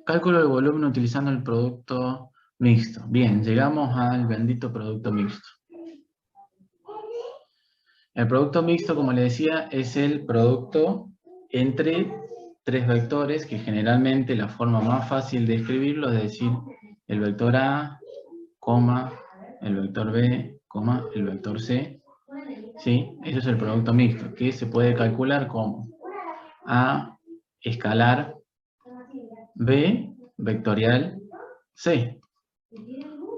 Cálculo del volumen utilizando el producto mixto. Bien, llegamos al bendito producto mixto. El producto mixto, como le decía, es el producto entre tres vectores, que generalmente la forma más fácil de escribirlo es decir el vector A, coma, el vector B, coma, el vector C. ¿Sí? Eso es el producto mixto, que se puede calcular como A escalar, B vectorial, C.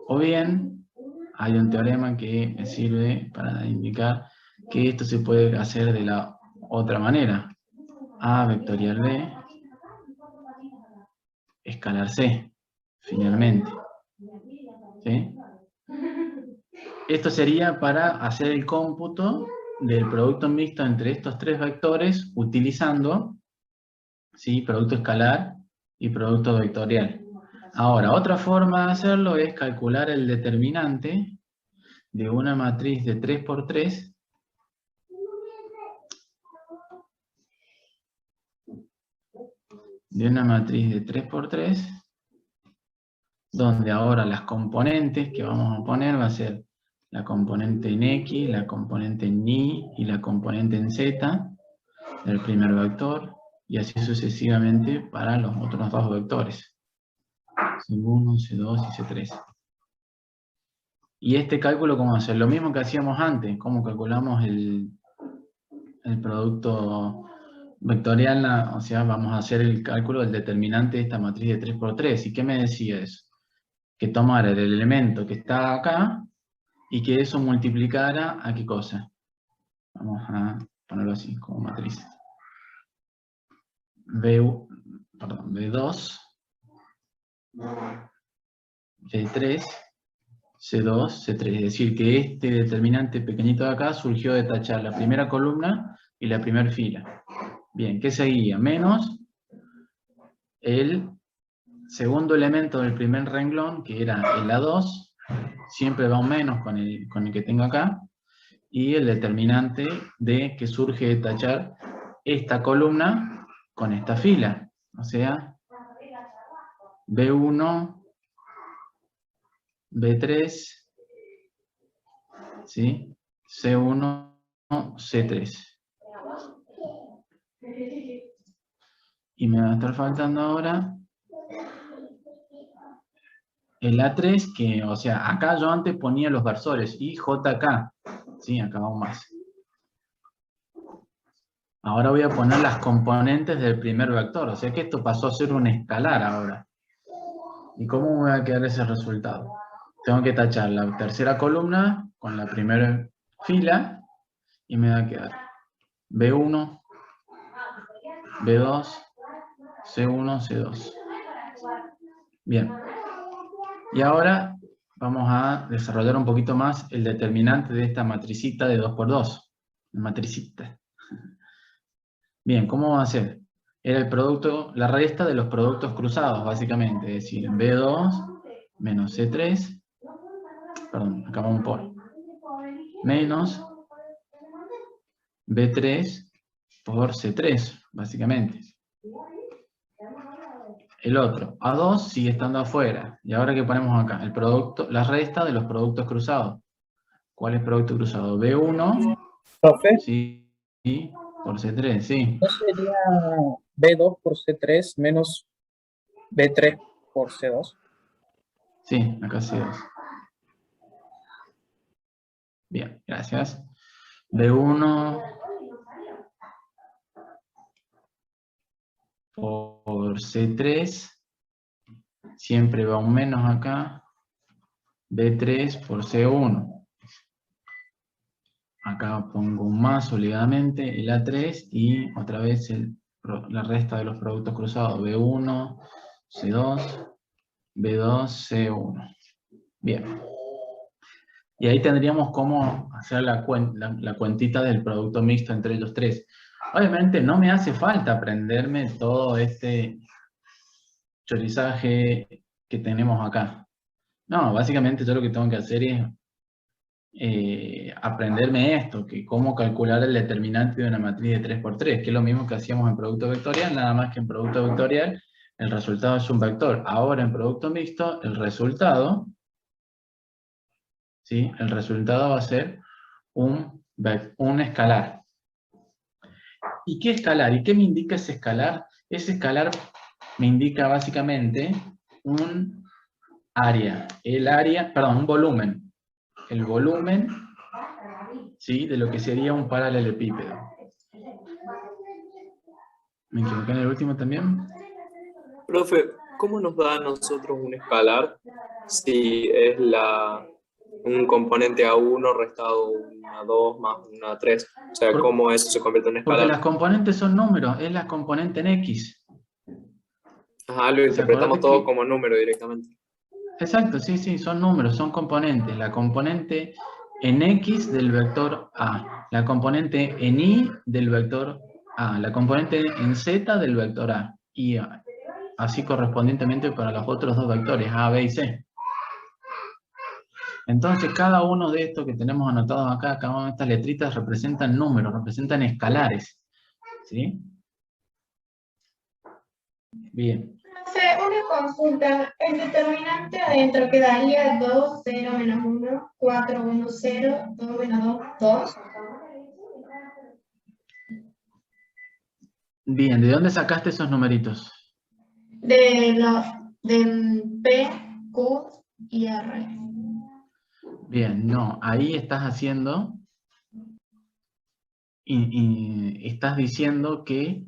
O bien, hay un teorema que me sirve para indicar que esto se puede hacer de la otra manera. A vectorial B, escalar C, finalmente. ¿Sí? Esto sería para hacer el cómputo del producto mixto entre estos tres vectores utilizando, ¿sí?, producto escalar y producto vectorial. Ahora, otra forma de hacerlo es calcular el determinante de una matriz de 3×3 donde ahora las componentes que vamos a poner va a ser la componente en X, la componente en Y y la componente en Z del primer vector, y así sucesivamente para los otros dos vectores, C1, C2 y C3. Y este cálculo, ¿cómo hacer? Lo mismo que hacíamos antes, cómo calculamos el producto vectorial, o sea, vamos a hacer el cálculo del determinante de esta matriz de 3×3. ¿Y qué me decía eso? Que tomara el elemento que está acá y que eso multiplicara ¿a qué cosa? Vamos a ponerlo así, como matriz. B2, B3, C2, C3. Es decir, que este determinante pequeñito de acá surgió de tachar la primera columna y la primera fila. Bien, ¿qué seguía? Menos el segundo elemento del primer renglón, que era el A2, siempre va un menos con el que tengo acá, y el determinante de que surge de tachar esta columna con esta fila, o sea, B1, B3, ¿sí? C1, C3. Y me va a estar faltando ahora el A3, que, o sea, acá yo antes ponía los versores, y JK, ¿sí? Acá vamos más. Ahora voy a poner las componentes del primer vector, o sea que esto pasó a ser un escalar ahora. ¿Y cómo me va a quedar ese resultado? Tengo que tachar la tercera columna con la primera fila, y me va a quedar B1, B2, C1, C2. Bien. Y ahora vamos a desarrollar un poquito más el determinante de esta matricita de 2×2. Matricita. Bien, ¿cómo va a ser? Era el producto, la resta de los productos cruzados, básicamente. Es decir, B2 menos C3, perdón, acá vamos por, menos B3 por C3, básicamente. El otro, A2 sigue estando afuera. ¿Y ahora qué ponemos acá? El producto, la resta de los productos cruzados. ¿Cuál es producto cruzado? B1, Profe, sí, por C3, sí. ¿no sería B2 por C3 menos B3 por C2? Sí, acá C2. Bien, gracias. B1 por C3, siempre va un menos acá. B3 por C1. Acá pongo un más obligadamente, el A3, y otra vez la resta de los productos cruzados. B1, C2, B2, C1. Bien. Y ahí tendríamos cómo hacer la cuentita del producto mixto entre ellos tres. Obviamente no me hace falta aprenderme todo este chorizaje que tenemos acá. No, básicamente yo lo que tengo que hacer es aprenderme esto, que cómo calcular el determinante de una matriz de 3×3, que es lo mismo que hacíamos en producto vectorial, nada más que en producto vectorial El resultado es un vector. Ahora en producto mixto, el resultado, ¿sí? El resultado va a ser un escalar. ¿Y qué escalar? ¿Y qué me indica ese escalar? Ese escalar me indica básicamente un área. Un volumen. El volumen, ¿sí? De lo que sería un paralelepípedo. ¿Me equivoqué en el último también? Profe, ¿cómo nos da a nosotros un escalar si es un componente A1 restado un A2 más un A3? O sea, ¿cómo eso se convierte en un Porque las escalar? componentes son números, es la componente en X. Ajá, lo O sea, acordate interpretamos todo que... como número directamente. Exacto, sí, sí, son números, son componentes. La componente en X del vector A, la componente en Y del vector A, la componente en Z del vector A, y así correspondientemente para los otros dos vectores, A, B y C. Entonces, cada uno de estos que tenemos anotados acá, cada una de estas letritas representan números, representan escalares. ¿Sí? Bien. Una consulta, el determinante adentro quedaría 2, 0, menos 1, 4, 1, 0, 2, menos 2, 2. Bien, ¿de dónde sacaste esos numeritos? De P, Q y R. Bien, no, ahí estás haciendo, y estás diciendo que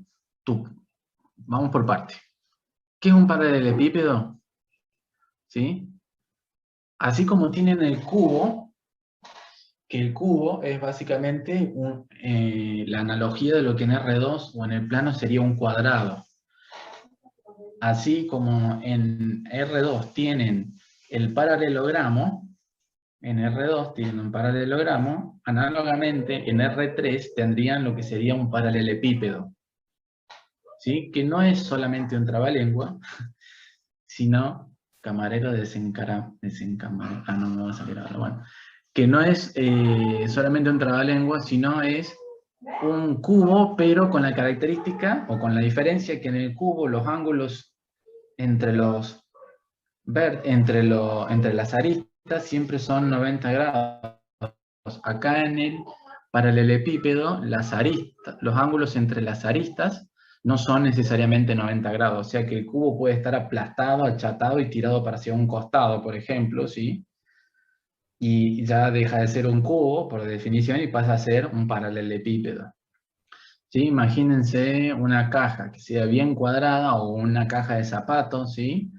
vamos por parte. ¿Qué es un paralelepípedo? ¿Sí? Así como tienen el cubo, que el cubo es básicamente la analogía de lo que en R2 o en el plano sería un cuadrado. Así como en R2 tienen el paralelogramo, en R2 tienen un paralelogramo, análogamente en R3 tendrían lo que sería un paralelepípedo. ¿Sí? Que no es solamente un trabalengua, sino camarero no me va a salir ahora, bueno. Que no es solamente un trabalengua, sino es un cubo, pero con la característica, o con la diferencia que en el cubo los ángulos entre entre las aristas siempre son 90 grados. Acá en el paralelepípedo, los ángulos entre las aristas no son necesariamente 90 grados, o sea que el cubo puede estar aplastado, achatado y tirado para hacia un costado, por ejemplo, ¿sí? Y ya deja de ser un cubo, por definición, y pasa a ser un paralelepípedo. ¿Sí? Imagínense una caja que sea bien cuadrada o una caja de zapatos, ¿sí?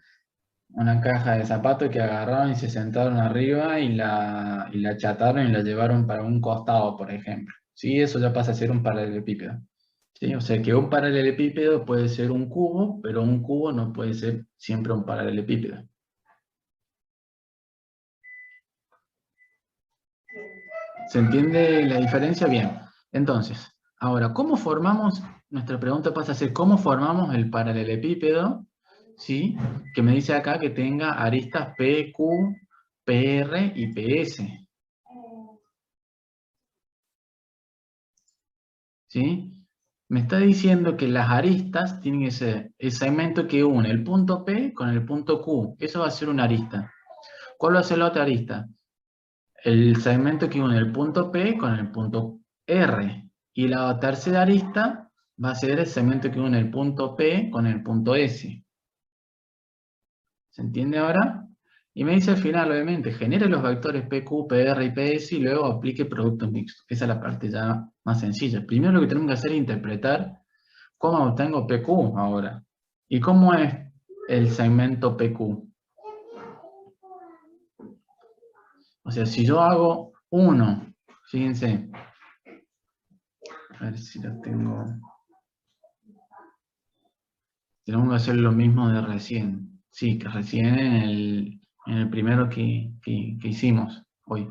Una caja de zapatos que agarraron y se sentaron arriba y la achataron y la llevaron para un costado, por ejemplo. ¿Sí? Eso ya pasa a ser un paralelepípedo. ¿Sí? O sea que un paralelepípedo puede ser un cubo, pero un cubo no puede ser siempre un paralelepípedo. ¿Se entiende la diferencia? Bien. Entonces, ahora, ¿cómo formamos? Nuestra pregunta pasa a ser, ¿cómo formamos el paralelepípedo? ¿Sí? Que me dice acá que tenga aristas PQ, PR y PS. ¿Sí? Me está diciendo que las aristas tienen que ser el segmento que une el punto P con el punto Q. Eso va a ser una arista. ¿Cuál va a ser la otra arista? El segmento que une el punto P con el punto R. Y la tercera arista va a ser el segmento que une el punto P con el punto S. ¿Se entiende ahora? Y me dice al final, obviamente, genere los vectores PQ, PR y PS y luego aplique producto mixto. Esa es la parte ya más sencilla. Primero lo que tenemos que hacer es interpretar cómo obtengo PQ ahora. ¿Y cómo es el segmento PQ? O sea, si yo hago 1, fíjense, a ver si lo tengo. Tenemos que hacer lo mismo de recién. Sí, que recién en el primero que hicimos hoy.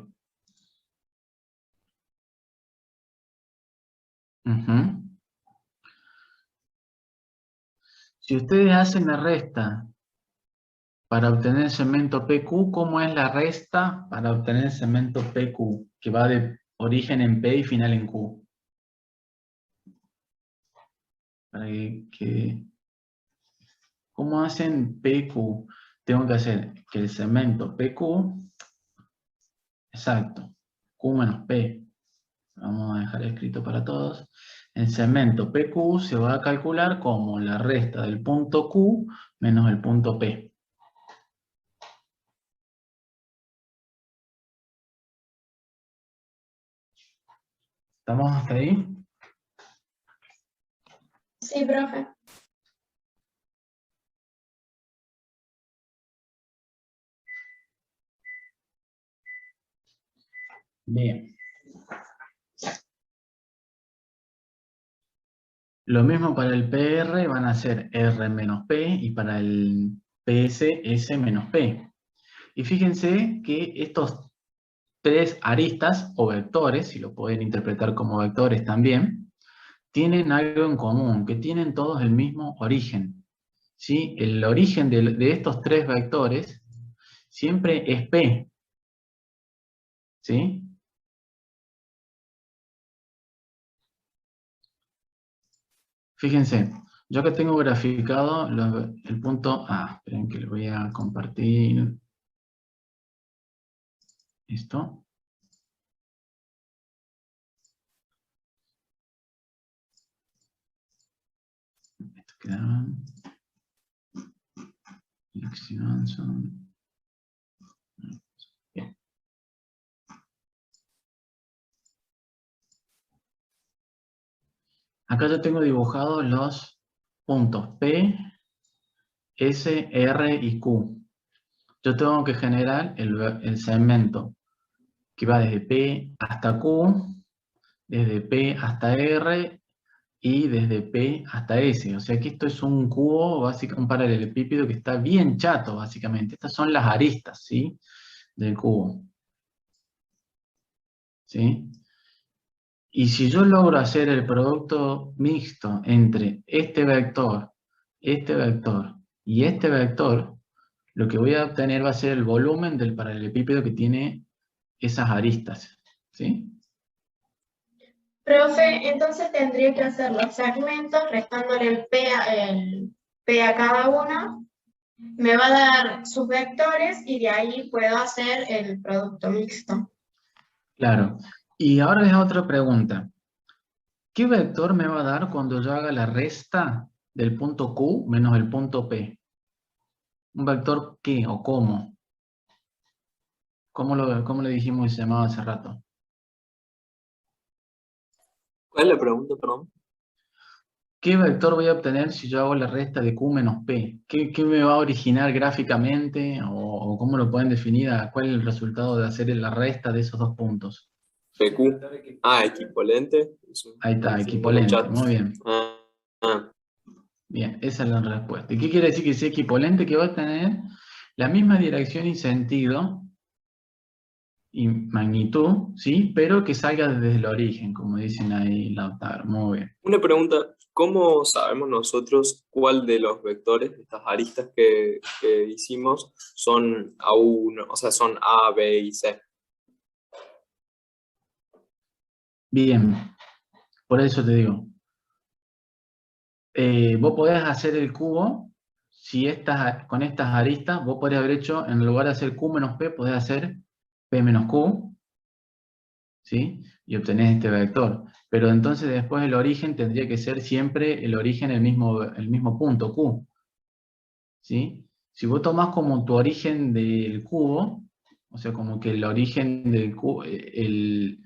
Si ustedes hacen la resta para obtener el segmento PQ, ¿cómo es la resta para obtener el segmento PQ? Que va de origen en P y final en Q. Para que ¿Cómo hacen PQ? Tengo que hacer que el segmento PQ, exacto, Q menos P. Vamos a dejar escrito para todos. El segmento PQ se va a calcular como la resta del punto Q menos el punto P. ¿Estamos hasta ahí? Sí, profe. Bien. Lo mismo para el PR, van a ser R menos P, y para el PS, S menos P. Y fíjense que estos tres aristas o vectores, si lo pueden interpretar como vectores también, tienen algo en común, que tienen todos el mismo origen. ¿Sí? El origen de estos tres vectores siempre es P. ¿Sí? Fíjense, yo acá tengo graficado el punto A. Esperen que les voy a compartir esto. Esto queda. Bien. Acá yo tengo dibujados los puntos P, S, R y Q. Yo tengo que generar el segmento que va desde P hasta Q, desde P hasta R y desde P hasta S. O sea que esto es un cubo, básicamente un paralelepípedo que está bien chato, básicamente. Estas son las aristas, ¿sí? Del cubo. ¿Sí? Y si yo logro hacer el producto mixto entre este vector y este vector, lo que voy a obtener va a ser el volumen del paralelepípedo que tiene esas aristas. ¿Sí? Profe, entonces tendría que hacer los segmentos restándole el P a cada uno. Me va a dar sus vectores y de ahí puedo hacer el producto mixto. Claro. Y ahora les hago otra pregunta. ¿Qué vector me va a dar cuando yo haga la resta del punto Q menos el punto P? ¿Un vector qué o cómo? ¿Cómo le dijimos que se llamaba hace rato? ¿Cuál es la pregunta, perdón? ¿Qué vector voy a obtener si yo hago la resta de Q menos P? ¿Qué me va a originar gráficamente? ¿O cómo lo pueden definir? ¿Cuál es el resultado de hacer la resta de esos dos puntos? PQ. Ah, equivalente. Ahí está, Un equipolente. chat. Muy bien. Ah. Bien, esa es la respuesta. ¿Y qué quiere decir que sea equipolente? Que va a tener la misma dirección y sentido y magnitud, ¿sí? Pero que salga desde el origen, como dicen ahí Lautaro. Muy bien. Una pregunta, ¿cómo sabemos nosotros cuál de los vectores, estas aristas que hicimos, son A1, o sea, son A, B y C? Bien, por eso te digo. Vos podés hacer el cubo, si con estas aristas, vos podés haber hecho, en lugar de hacer Q menos P, podés hacer P menos Q, ¿sí? Y obtenés este vector. Pero entonces después el origen tendría que ser siempre el origen el mismo punto, Q. ¿Sí? Si vos tomás como tu origen del cubo, o sea, como que el origen del cubo, el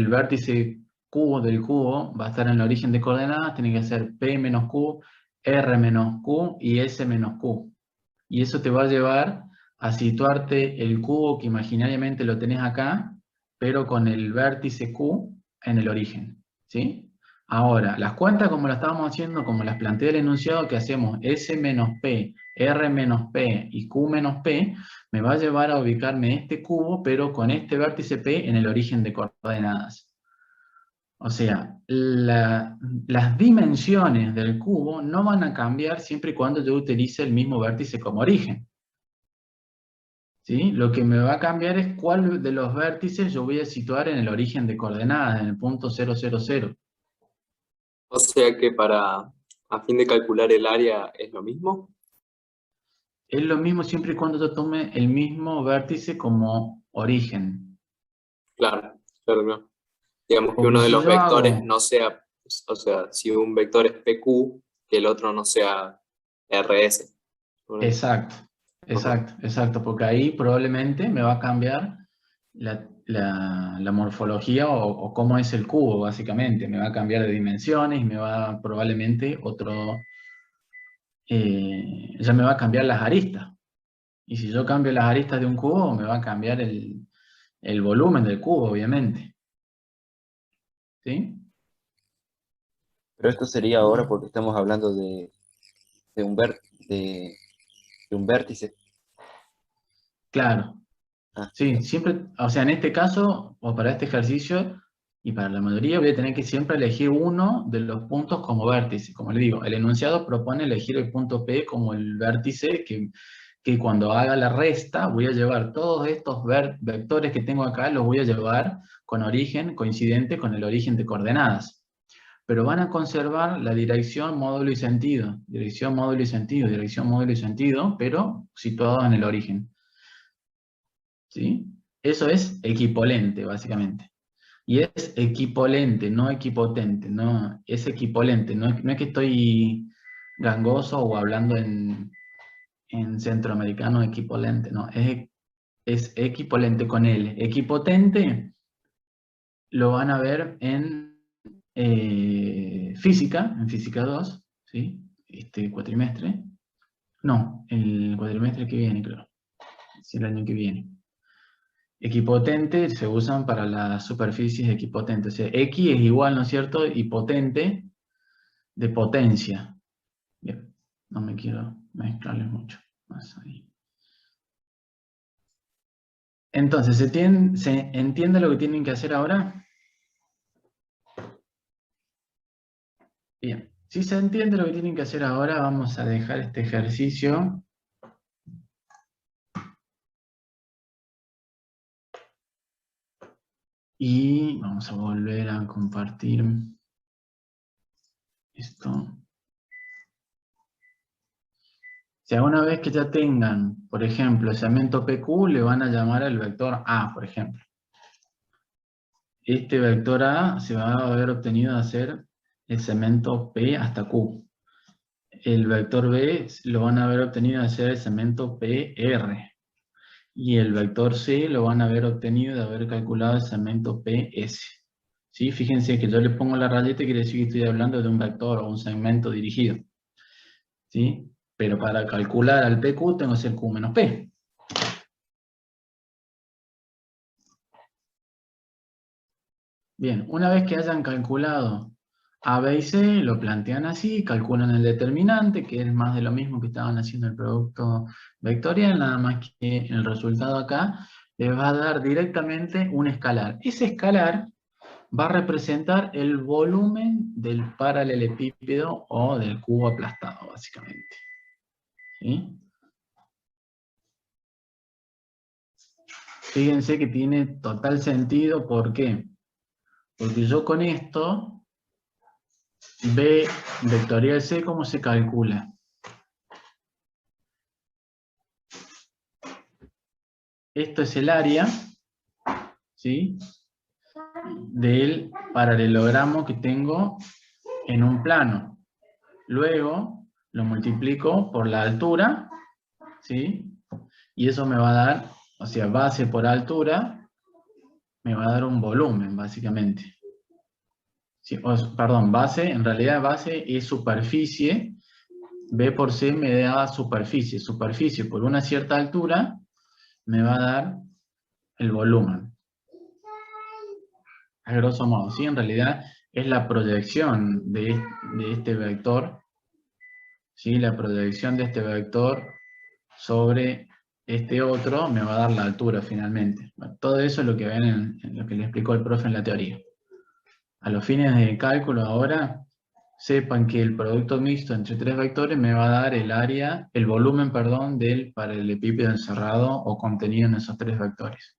vértice cubo del cubo va a estar en el origen de coordenadas, tiene que ser P menos Q, R menos Q y S menos Q. Y eso te va a llevar a situarte el cubo que imaginariamente lo tenés acá, pero con el vértice Q en el origen. ¿Sí? Ahora, las cuentas como las estábamos haciendo, como las planteé el enunciado, que hacemos S menos P, R menos P y Q menos P, me va a llevar a ubicarme este cubo, pero con este vértice P en el origen de coordenadas. O sea, las dimensiones del cubo no van a cambiar siempre y cuando yo utilice el mismo vértice como origen. ¿Sí? Lo que me va a cambiar es cuál de los vértices yo voy a situar en el origen de coordenadas, en el punto 0, 0, 0. O sea que para a fin de calcular el área es lo mismo. Es lo mismo siempre y cuando yo tome el mismo vértice como origen. Claro, claro, claro. Digamos que Porque uno de si los yo vectores hago... no sea, o sea, si un vector es PQ, que el otro no sea RS. Exacto, Ajá. exacto, exacto, porque ahí probablemente me va a cambiar la morfología o cómo es el cubo, básicamente. Me va a cambiar de dimensiones y me va probablemente ya me va a cambiar las aristas. Y si yo cambio las aristas de un cubo, me va a cambiar el volumen del cubo, obviamente. ¿Sí? Pero esto sería ahora porque estamos hablando de un, de, de un vértice. Claro. Ah, Sí, siempre, o sea, en este caso, o para este ejercicio, y para la mayoría, voy a tener que siempre elegir uno de los puntos como vértice. Como le digo, el enunciado propone elegir el punto P como el vértice que cuando haga la resta voy a llevar todos estos vectores que tengo acá, los voy a llevar con origen coincidente con el origen de coordenadas. Pero van a conservar la dirección, módulo y sentido. Dirección, módulo y sentido, dirección, módulo y sentido, pero situados en el origen. ¿Sí? Eso es equipolente, básicamente. Y es equipolente, no equipotente, no, es equipolente, no es que estoy gangoso o hablando en centroamericano equipolente, no, es equipolente con L. Equipotente lo van a ver en física, en física 2, ¿sí? Este cuatrimestre. No, el cuatrimestre que viene, creo. Es el año que viene. Equipotente se usan para las superficies equipotentes. O sea, X es igual, ¿no es cierto? Y potente de potencia. Bien, no me quiero mezclarles mucho más ahí. Entonces, ¿se entiende lo que tienen que hacer ahora? Bien, si se entiende lo que tienen que hacer ahora, vamos a dejar este ejercicio. Y vamos a volver a compartir esto. Si alguna vez que ya tengan, por ejemplo, el segmento PQ, le van a llamar al vector A, por ejemplo. Este vector A se va a haber obtenido de hacer el segmento P hasta Q. El vector B lo van a haber obtenido de hacer el segmento PR. Y el vector C lo van a haber obtenido de haber calculado el segmento PS. ¿Sí? Fíjense que yo le pongo la rayeta, quiere decir que estoy hablando de un vector o un segmento dirigido. ¿Sí? Pero para calcular al PQ tengo que hacer Q menos P. Bien, una vez que hayan calculado A, B y C, lo plantean así, calculan el determinante, que es más de lo mismo que estaban haciendo el producto vectorial, nada más que el resultado acá les va a dar directamente un escalar. Ese escalar va a representar el volumen del paralelepípedo o del cubo aplastado, básicamente. ¿Sí? Fíjense que tiene total sentido, ¿por qué? Porque yo con esto, B vectorial C, ¿cómo se calcula? Esto es el área, ¿sí? Del paralelogramo que tengo en un plano. Luego lo multiplico por la altura, ¿sí? Y eso me va a dar, o sea, base por altura, me va a dar un volumen, básicamente. Sí, perdón, base, en realidad base es superficie, B por C me da superficie. Superficie por una cierta altura me va a dar el volumen. A grosso modo, ¿sí? En realidad es la proyección de este vector, ¿sí? La proyección de este vector sobre este otro me va a dar la altura finalmente. Bueno, todo eso es lo que ven en lo que le explicó el profe en la teoría. A los fines de cálculo ahora, sepan que el producto mixto entre tres vectores me va a dar el área, el volumen, perdón, del paralelepípedo encerrado o contenido en esos tres vectores.